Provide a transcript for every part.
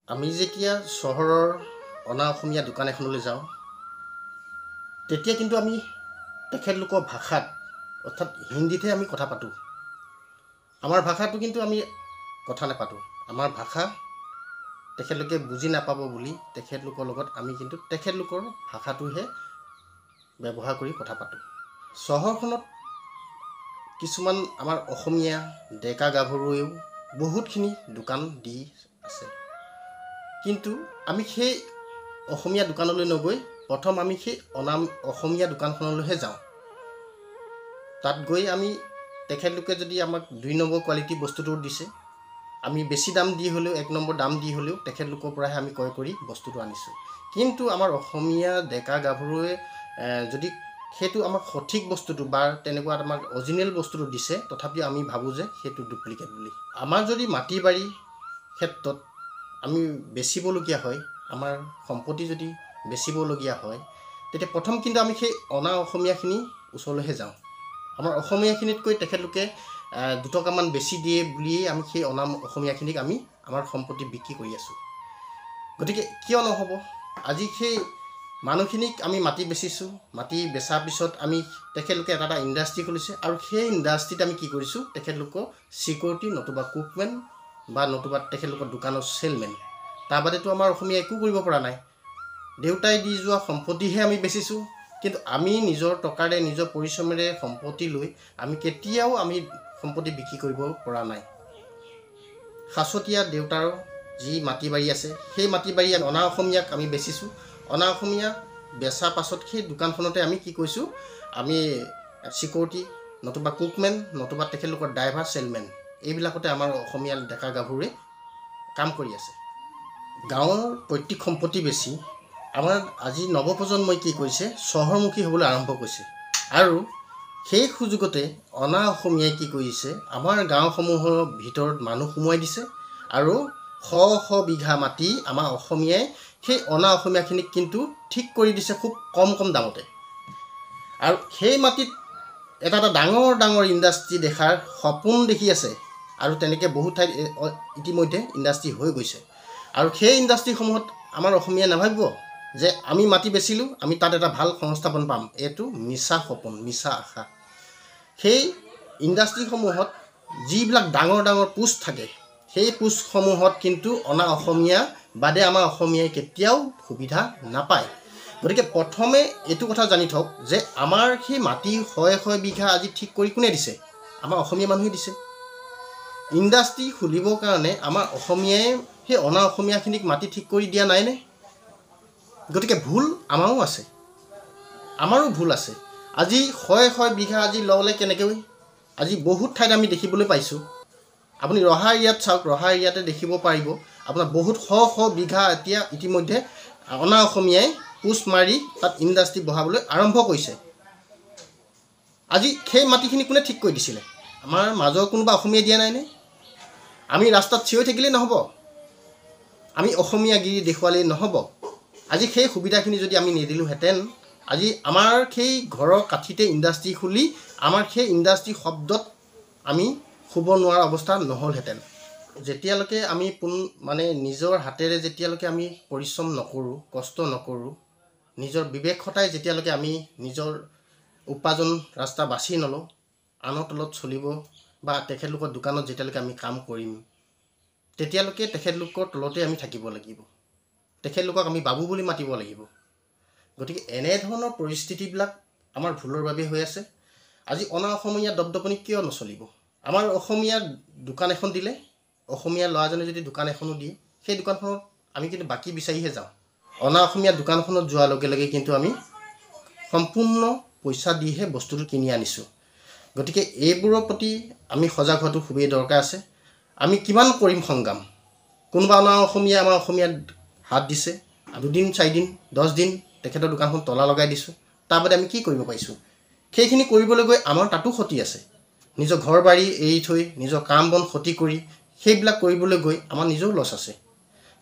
আমি যেতিয়া চহৰৰ অনা অসমীয়া দোকান এখনলৈ যাওঁ তেতিয়া কিন্তু আমি তেখেতলোকৰ ভাষাত অৰ্থাৎ হিন্দীতহে আমি কথা পাতোঁ। আমাৰ ভাষাটো কিন্তু আমি কথা নাপাতোঁ। আমাৰ ভাষা তেখেতলোকে বুজি নাপাব বুলি তেখেতলোকৰ লগত আমি কিন্তু তেখেতলোকৰ ভাষাটোহে ব্যৱহাৰ কৰি কথা পাতোঁ। চহৰখনত কিছুমান আমাৰ অসমীয়া ডেকা গাভৰুৱেও বহুতখিনি দোকান দি আছে, কিন্তু আমি সেই অসমীয়া দোকানলৈ নগৈ প্ৰথম আমি সেই অসমীয়া দোকানখনলৈহে যাওঁ। তাত গৈ আমি তেখেতলোকে যদি আমাক 2 নম্বৰ কোৱালিটি বস্তুটো দিছে, আমি বেছি দাম দি হ'লেও 1 নম্বৰ দাম দি হ'লেও তেখেতলোকৰ পৰাহে আমি ক্ৰয় কৰি বস্তুটো আনিছোঁ। কিন্তু আমাৰ অসমীয়া ডেকা গাভৰুৱে যদি সেইটো আমাক সঠিক বস্তুটো বা তেনেকুৱা আমাক অৰিজিনেল বস্তুটো দিছে, তথাপিও আমি ভাবোঁ যে সেইটো ডুপ্লিকেট বুলি। আমাৰ যদি মাটি বাৰী ক্ষেত্ৰত আমি বেচিবলগীয়া হয়, আমাৰ সম্পত্তি যদি বেচিবলগীয়া হয়, তেতিয়া প্ৰথম কিন্তু আমি সেই অনা অসমীয়াখিনি ওচৰলৈহে যাওঁ। আমাৰ অসমীয়াখিনিতকৈ তেখেতলোকে 2 টকামান বেছি দিয়ে বুলিয়েই আমি সেই অনা অসমীয়াখিনিক আমি আমাৰ সম্পত্তি বিক্ৰী কৰি আছোঁ। গতিকে কিয় নহ'ব? আজি সেই মানুহখিনিক আমি মাটি বেচিছোঁ, মাটি বেচাৰ পিছত আমি তেখেতলোকে এটা ইণ্ডাষ্ট্ৰি খুলিছে, আৰু সেই ইণ্ডাষ্ট্ৰিত আমি কি কৰিছোঁ, তেখেতলোকৰ চিকিউৰিটি নতুবা কুকমেন বা নতুবা তেখেতলোকৰ দোকানৰ চেলমেন। তাৰ বাদেতো আমাৰ অসমীয়া একো কৰিব পৰা নাই। দেউতাই দি যোৱা সম্পত্তিহে আমি বেচিছোঁ, কিন্তু আমি নিজৰ টকাৰে নিজৰ পৰিশ্ৰমেৰে সম্পত্তি লৈ আমি কেতিয়াও আমি সম্পত্তি বিক্ৰী কৰিব পৰা নাই। সাঁচতীয়া দেউতাৰ যি মাটি বাৰী আছে, সেই মাটি বাৰী অনা অসমীয়াক আমি বেচিছোঁ। অনা অসমীয়া বেচাৰ পাছত সেই দোকানখনতে আমি কি কৰিছোঁ, আমি চিকিউৰিটি নতুবা কুকমেন নতুবা তেখেতলোকৰ ড্ৰাইভাৰ চেলমেন, এইবিলাকতে আমাৰ অসমীয়া ডেকা গাভৰুৱে কাম কৰি আছে। গাঁৱৰ পৈতৃক সম্পত্তি বেছি আমাৰ আজি নৱপ্ৰজন্মই কি কৰিছে, চহৰমুখী হ'বলৈ আৰম্ভ কৰিছে, আৰু সেই সুযোগতে অনা অসমীয়াই কি কৰিছে, আমাৰ গাঁওসমূহৰ ভিতৰত মানুহ সোমোৱাই দিছে, আৰু শ বিঘা মাটি আমাৰ অসমীয়াই সেই অনা অসমীয়াখিনিক কিন্তু ঠিক কৰি দিছে খুব কম দামতে। আৰু সেই মাটিত এটা ডাঙৰ ইণ্ডাষ্ট্ৰি দেখাৰ সপোন দেখি আছে, আৰু তেনেকৈ বহুত ঠাইত ইতিমধ্যে ইণ্ডাষ্ট্ৰি হৈ গৈছে। আৰু সেই ইণ্ডাষ্ট্ৰিসমূহত আমাৰ অসমীয়াই নাভাবিব যে আমি মাটি বেচিলোঁ, আমি তাত এটা ভাল সংস্থাপন পাম। এইটো মিছা সপোন, মিছা আশা। সেই ইণ্ডাষ্ট্ৰিসমূহত যিবিলাক ডাঙৰ পোষ্ট থাকে, সেই পোষ্টসমূহত কিন্তু অনা অসমীয়া বাদে আমাৰ অসমীয়াই কেতিয়াও সুবিধা নাপায়। গতিকে প্ৰথমে এইটো কথা জানি থওক যে আমাৰ সেই মাটি শ বিঘা আজি ঠিক কৰি কোনে দিছে? আমাৰ অসমীয়া মানুহে দিছে। ইণ্ডাষ্ট্ৰি খুলিবৰ কাৰণে আমাৰ অসমীয়াই সেই অনা অসমীয়াখিনিক মাটি ঠিক কৰি দিয়া নাইনে? গতিকে ভুল আমাৰো আছে, আমাৰো ভুল আছে। আজি শ বিঘা আজি ল'লে কেনেকৈ? আজি বহুত ঠাইত আমি দেখিবলৈ পাইছোঁ। আপুনি ৰহা এৰিয়াত চাওক, ৰহা এৰিয়াতে দেখিব পাৰিব আপোনাৰ বহুত শ বিঘা এতিয়া ইতিমধ্যে অনা অসমীয়াই পোষ্ট মাৰি তাত ইণ্ডাষ্ট্ৰি বহাবলৈ আৰম্ভ কৰিছে। আজি সেই মাটিখিনি কোনে ঠিক কৰি দিছিলে? আমাৰ মাজৰ কোনোবা অসমীয়াই দিয়া নাইনে? আমি ৰাস্তাত চিঞৰি থাকিলেই নহ'ব, আমি অসমীয়াগিৰি দেখুৱালেই নহ'ব। আজি সেই সুবিধাখিনি যদি আমি নিদিলোঁহেঁতেন, আজি আমাৰ সেই ঘৰৰ কাঠিতে ইণ্ডাষ্ট্ৰি খুলি আমাৰ সেই ইণ্ডাষ্ট্ৰি শব্দত আমি শুব নোৱাৰা অৱস্থা নহ'লহেঁতেন। যেতিয়ালৈকে আমি নিজৰ হাতেৰে যেতিয়ালৈকে আমি পৰিশ্ৰম নকৰোঁ, কষ্ট নকৰোঁ, নিজৰ বিবেক খটাই যেতিয়ালৈকে আমি নিজৰ উপাৰ্জন ৰাস্তা বাছি নলওঁ, আনৰ তলত চলিব বা তেখেতলোকৰ দোকানত যেতিয়ালৈকে আমি কাম কৰিম, তেতিয়ালৈকে তেখেতলোকৰ তলতে আমি থাকিব লাগিব। তেখেতলোকক আমি বাবু বুলি মাতিব লাগিব। গতিকে এনেধৰণৰ পৰিস্থিতিবিলাক আমাৰ ভুলৰ বাবে হৈ আছে। আজি অনা অসমীয়া দপদপনি কিয় নচলিব? আমাৰ অসমীয়া দোকান এখন দিলে, অসমীয়া ল'ৰাজনে যদি দোকান এখনো দিয়ে, সেই দোকানখনত আমি কিন্তু বাকী বিচাৰিহে যাওঁ। অনা অসমীয়া দোকানখনত যোৱাৰ লগে লগে কিন্তু আমি সম্পূৰ্ণ পইচা দিহে বস্তুটো কিনি আনিছোঁ। গতিকে এইবোৰৰ প্ৰতি আমি সজাগ হোৱাটো খুবেই দৰকাৰ আছে। আমি কিমান কৰিম সংগ্ৰাম? কোনোবা অনা অসমীয়া আমাৰ অসমীয়াত হাত দিছে, 2 দিন 4 দিন 10 দিন তেখেতৰ দোকানখন তলা লগাই দিছোঁ, তাৰ বাদে আমি কি কৰিব পাৰিছোঁ? সেইখিনি কৰিবলৈ গৈ আমাৰ তাতো ক্ষতি আছে। নিজৰ ঘৰ বাৰী এৰি থৈ, নিজৰ কাম বন ক্ষতি কৰি সেইবিলাক কৰিবলৈ গৈ আমাৰ নিজৰো লছ আছে।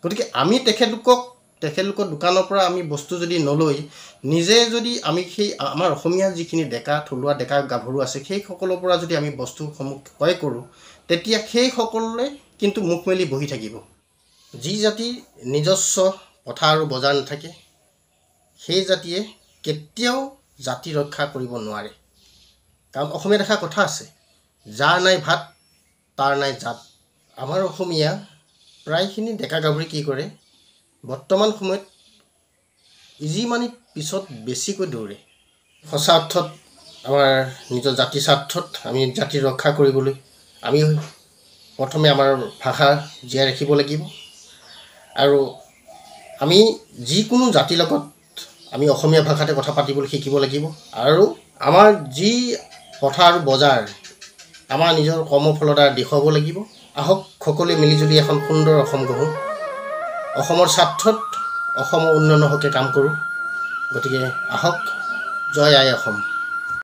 গতিকে আমি তেখেতলোকৰ দোকানৰ পৰা আমি বস্তু যদি নলৈ, নিজে যদি আমি সেই আমাৰ অসমীয়া যিখিনি থলুৱা ডেকা গাভৰু আছে, সেইসকলৰ পৰা যদি আমি বস্তুসমূহ ক্ৰয় কৰোঁ, তেতিয়া সেইসকলে কিন্তু মুখ মেলি বহি থাকিব। যি জাতি নিজস্ব পথাৰ আৰু বজাৰ নাথাকে সেই জাতিয়ে কেতিয়াও জাতি ৰক্ষা কৰিব নোৱাৰে। কাৰণ অসমীয়া দেখা কথা আছে, যাৰ নাই ভাত তাৰ নাই জাত। আমাৰ অসমীয়া প্ৰায়খিনি ডেকা গাভৰি কি কৰে, বৰ্তমান সময়ত ইজি মানিৰ পিছত বেছিকৈ দৌৰে। সঁচা অৰ্থত আমাৰ নিজৰ জাতি স্বাৰ্থত আমি জাতি ৰক্ষা কৰিবলৈ আমি প্ৰথমে আমাৰ ভাষা জীয়াই ৰাখিব লাগিব। আৰু আমি যিকোনো জাতিৰ লগত আমি অসমীয়া ভাষাতে কথা পাতিবলৈ শিকিব লাগিব। আৰু আমাৰ যি পথাৰ আৰু বজাৰ আমাৰ নিজৰ কৰ্মফলৰ দ্বাৰা দেখুৱাব লাগিব। আহক সকলোৱে মিলিজুলি এখন সুন্দৰ অসম গঢ়োঁ, অসমৰ স্বাৰ্থত অসমৰ উন্নয়নৰ হকে কাম কৰোঁ। গতিকে আহক, জয় আই অসম।